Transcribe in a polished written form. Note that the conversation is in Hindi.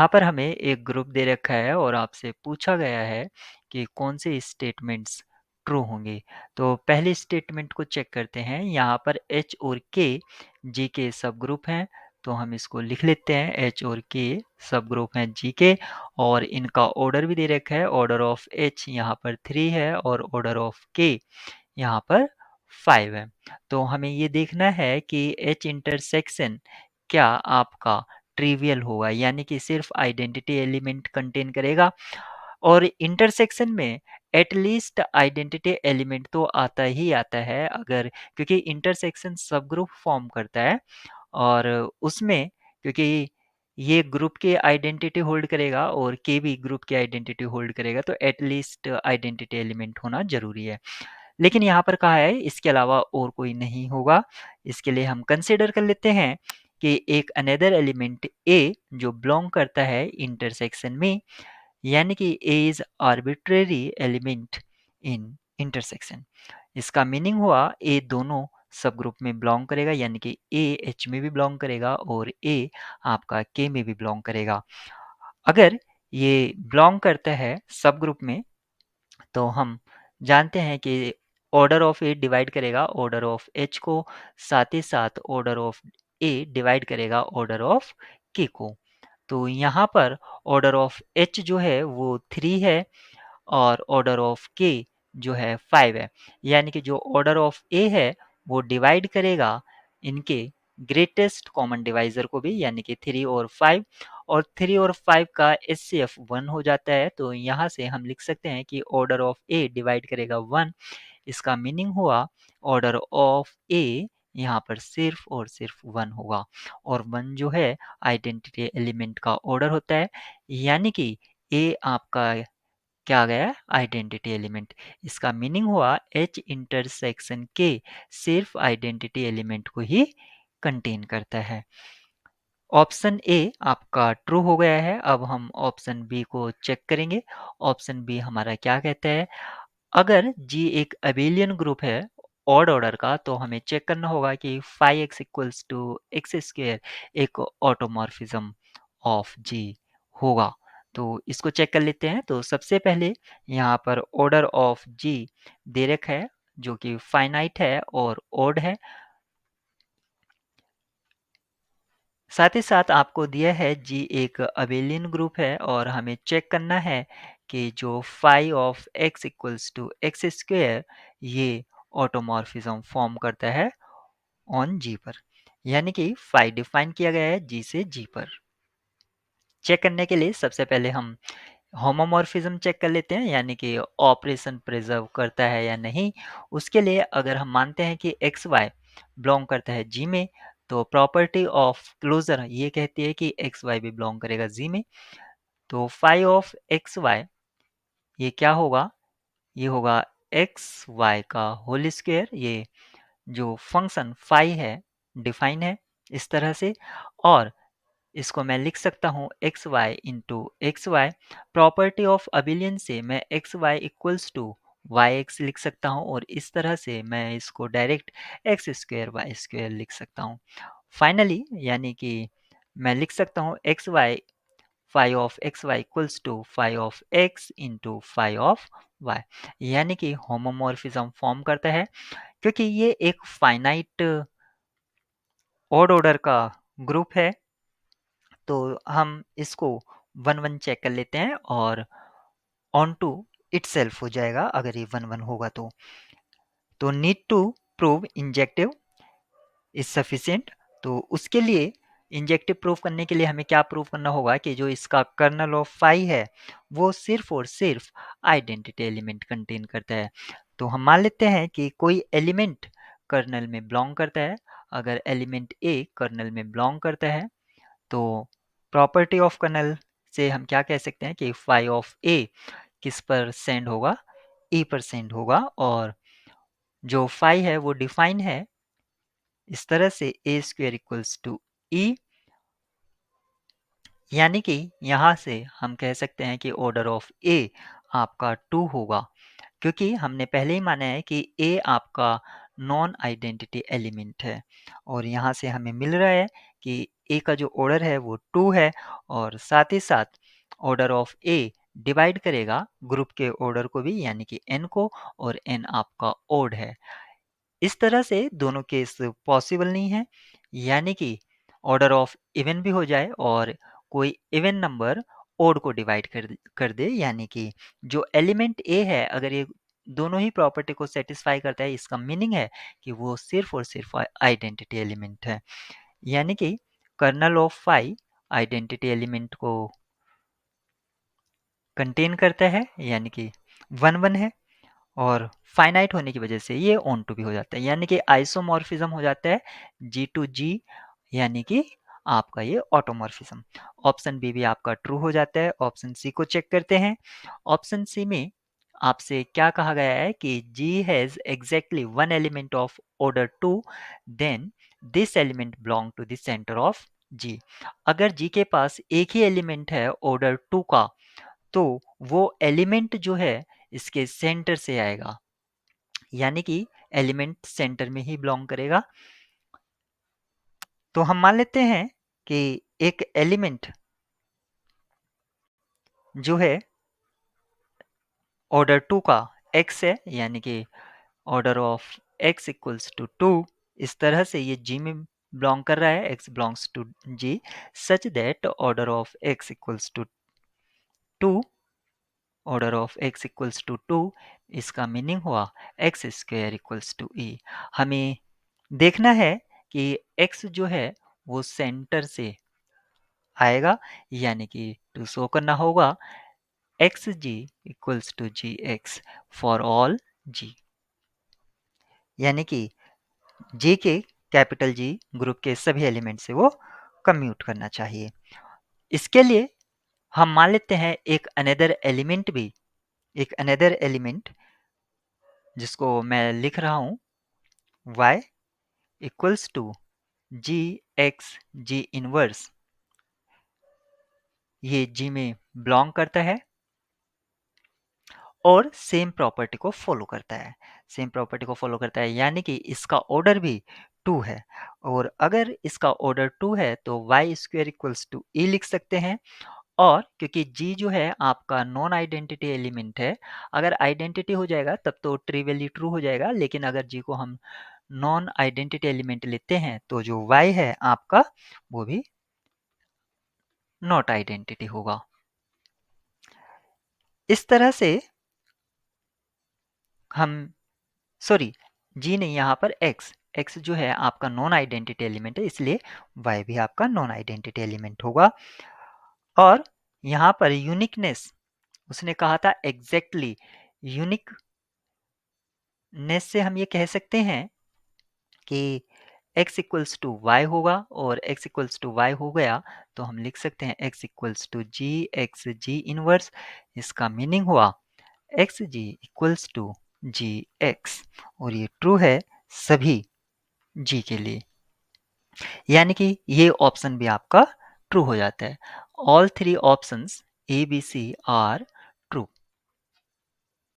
यहाँ पर हमें एक ग्रुप दे रखा है और आपसे पूछा गया है कि कौन से स्टेटमेंट्स ट्रू होंगे। तो पहले स्टेटमेंट को चेक करते हैं। यहाँ पर एच और के जी के सब ग्रुप हैं, तो हम इसको लिख लेते हैं। एच और के सब ग्रुप हैं जी के, और इनका ऑर्डर भी दे रखा है। ऑर्डर ऑफ एच यहाँ पर 3 है और ऑर्डर ऑफ के यहाँ पर 5 है। तो हमें ये देखना है कि एच इंटरसेक्शन क्या आपका ट्रिवियल होगा, यानी कि सिर्फ आइडेंटिटी एलिमेंट कंटेन करेगा। और इंटरसेक्शन में एटलीस्ट आइडेंटिटी एलिमेंट तो आता ही आता है, अगर क्योंकि इंटरसेक्शन सब ग्रुप फॉर्म करता है और उसमें क्योंकि ये ग्रुप की आइडेंटिटी होल्ड करेगा और के भी ग्रुप की आइडेंटिटी होल्ड करेगा, तो एटलीस्ट आइडेंटिटी एलिमेंट होना जरूरी है। लेकिन यहाँ पर कहा है इसके अलावा और कोई नहीं होगा। इसके लिए हम कंसिडर कर लेते हैं कि एक अनदर एलिमेंट ए जो बिलोंग करता है इंटरसेक्शन में, यानी कि A is arbitrary element in intersection. इसका मीनिंग हुआ ए दोनों सब ग्रुप में बिलोंग करेगा, यानी कि ए एच में भी बिलोंग करेगा और ए आपका के में भी बिलोंग करेगा। अगर ये बिलोंग करता है सब ग्रुप में, तो हम जानते हैं कि ऑर्डर ऑफ ए डिवाइड करेगा ऑर्डर ऑफ एच को, साथ ही साथ ऑर्डर ऑफ ए डिवाइड करेगा ऑर्डर ऑफ के को। तो यहाँ पर ऑर्डर ऑफ एच जो है वो 3 है और ऑर्डर ऑफ के जो है 5 है, यानी कि जो ऑर्डर ऑफ ए है वो डिवाइड करेगा इनके ग्रेटेस्ट कॉमन डिवाइजर को भी, यानी कि 3 और 5, और 3 और 5 का एचसीएफ 1 हो जाता है। तो यहाँ से हम लिख सकते हैं कि ऑर्डर ऑफ ए डिवाइड करेगा 1। इसका मीनिंग हुआ ऑर्डर ऑफ ए यहाँ पर सिर्फ और सिर्फ 1 होगा, और 1 जो है आइडेंटिटी एलिमेंट का ऑर्डर होता है, यानी कि ए आपका क्या आ गया, आइडेंटिटी एलिमेंट। इसका मीनिंग हुआ एच इंटरसेक्शन के सिर्फ आइडेंटिटी एलिमेंट को ही कंटेन करता है। ऑप्शन ए आपका ट्रू हो गया है। अब हम ऑप्शन बी को चेक करेंगे। ऑप्शन बी हमारा क्या कहता है, अगर जी एक अबेलियन ग्रुप है ऑड ऑर्डर का, तो हमें चेक करना होगा कि 5x equals to x square एक ऑटोमॉर्फिज्म ऑफ जी होगा। तो इसको चेक कर लेते हैं। तो सबसे पहले यहाँ पर ऑर्डर ऑफ जी दे रखा है जो कि फाइनाइट है और ऑड है। साथ ही साथ आपको दिया है जी एक अबेलियन ग्रुप है और हमें चेक करना है कि जो phi of x equals to x square ये ऑटोमॉर्फिज्म फॉर्म करता है ऑन जी पर, यानी कि फाई डिफाइन किया गया है जी से जी पर। चेक करने के लिए सबसे पहले हम होमोमॉर्फिज्म चेक कर लेते हैं, यानी कि ऑपरेशन प्रिजर्व करता है या नहीं। उसके लिए अगर हम मानते हैं कि एक्स वाई बिलोंग करता है जी में, तो प्रॉपर्टी ऑफ क्लोजर ये कहती है कि एक्स वाई भी बिलोंग करेगा जी में। तो फाई ऑफ एक्स वाई ये क्या होगा, ये होगा एक्स वाई का होल स्क्वायर। ये जो फंक्शन फाई है डिफाइन है इस तरह से, और इसको मैं लिख सकता हूँ x y into x y. Property of abelian से मैं x y equals to y x लिख सकता हूँ, और इस तरह से मैं इसको direct x square y square लिख सकता हूँ। फाइनली यानी कि मैं लिख सकता हूँ x y phi of x y equals to phi of x into phi of y, यानी कि होमोमॉर्फिज्म फॉर्म करता है। क्योंकि ये एक फाइनाइट ऑड ऑर्डर का ग्रुप है, तो हम इसको 1 1 चेक कर लेते हैं और ऑन टू इटसेल्फ हो जाएगा अगर ये 1 1 होगा तो need to prove injective is sufficient. तो उसके लिए इंजेक्टिव प्रूफ करने के लिए हमें क्या प्रूव करना होगा कि जो इसका कर्नल ऑफ फाई है वो सिर्फ और सिर्फ आइडेंटिटी एलिमेंट कंटेन करता है। तो हम मान लेते हैं कि कोई एलिमेंट कर्नल में बिलोंग करता है। अगर एलिमेंट ए कर्नल में बिलोंग करता है, तो प्रॉपर्टी ऑफ कर्नल से हम क्या कह सकते हैं कि फाई ऑफ ए किस पर सेंड होगा, ई पर सेंड होगा, और जो फाई है वो डिफाइन है इस तरह से ए स्क्वेयर इक्वल्स टू ई, यानी कि यहाँ से हम कह सकते हैं कि ऑर्डर ऑफ ए आपका 2 होगा, क्योंकि हमने पहले ही माना है कि ए आपका नॉन आइडेंटिटी एलिमेंट है। और यहाँ से हमें मिल रहा है कि ए का जो ऑर्डर है वो 2 है और साथ ही साथ ऑर्डर ऑफ ए डिवाइड करेगा ग्रुप के ऑर्डर को भी, यानी कि n को, और n आपका ओड है। इस तरह से दोनों केस पॉसिबल नहीं है, यानी कि ऑर्डर ऑफ इवन भी हो जाए और कोई इवन नंबर ओड को डिवाइड कर दे, यानी कि जो एलिमेंट ए है अगर ये दोनों ही प्रॉपर्टी को सेटिस्फाई करता है, इसका मीनिंग है कि वो सिर्फ और सिर्फ आइडेंटिटी एलिमेंट है। यानी कि kernel of phi identity element को कंटेन करता है, यानी कि 1 1 है, और फाइनाइट होने की वजह से ये ऑन टू भी हो जाता है, यानी कि आइसोमॉर्फिज्म हो जाता है जी टू जी, यानी कि आपका ये ऑटोमॉर्फिज्म। ऑप्शन बी भी आपका ट्रू हो जाता है। ऑप्शन सी को चेक करते हैं। ऑप्शन सी में आपसे क्या कहा गया है कि G has exactly one element of order 2, then this element belong to the centre of G. अगर जी के पास एक ही एलिमेंट है ऑर्डर 2 का, तो वो एलिमेंट जो है इसके सेंटर से आएगा, यानी कि एलिमेंट सेंटर में ही बिलोंग करेगा। तो हम मान लेते हैं कि एक एलिमेंट जो है ऑर्डर 2 का x है, यानी कि order of x equals to 2। इस तरह से ये g में बिलोंग कर रहा है, x belongs to g, such that order of x equals to 2, order of x equals to 2, इसका मीनिंग हुआ x square equals to e। हमें देखना है कि x जो है वो सेंटर से आएगा, यानी कि टू शो करना होगा X G equals to G X for all G, यानी कि जी के कैपिटल जी ग्रुप के सभी एलिमेंट से वो कम्यूट करना चाहिए। इसके लिए हम मान लेते हैं एक अनदर एलिमेंट भी, एक अनदर एलिमेंट जिसको मैं लिख रहा हूँ y equals to G x G inverse. ये जी में बिलोंग करता है और सेम प्रॉपर्टी को फॉलो करता है, सेम प्रॉपर्टी को फॉलो करता है, यानी कि इसका ऑर्डर भी 2 है। और अगर इसका ऑर्डर 2 है तो y square equals to e लिख सकते हैं। और क्योंकि g जो है आपका नॉन आइडेंटिटी एलिमेंट है, अगर आइडेंटिटी हो जाएगा तब तो ट्रिवियली ट्रू हो जाएगा, लेकिन अगर g को हम नॉन आइडेंटिटी एलिमेंट लेते हैं तो जो y है आपका वो भी नॉट आइडेंटिटी होगा। इस तरह से हम, सॉरी जी नहीं, यहाँ पर एक्स जो है आपका नॉन आइडेंटिटी एलिमेंट है, इसलिए वाई भी आपका नॉन आइडेंटिटी एलिमेंट होगा। और यहाँ पर यूनिकनेस उसने कहा था एग्जैक्टली, यूनिकनेस से हम ये कह सकते हैं कि x इक्वल्स टू वाई होगा, और x इक्वल्स टू वाई हो गया तो हम लिख सकते हैं x equals to G x G inverse. इसका मीनिंग हुआ x G equals to G x, और ये ट्रू है सभी जी के लिए, यानी कि ये ऑप्शन भी आपका ट्रू हो जाता है। All three options A B C are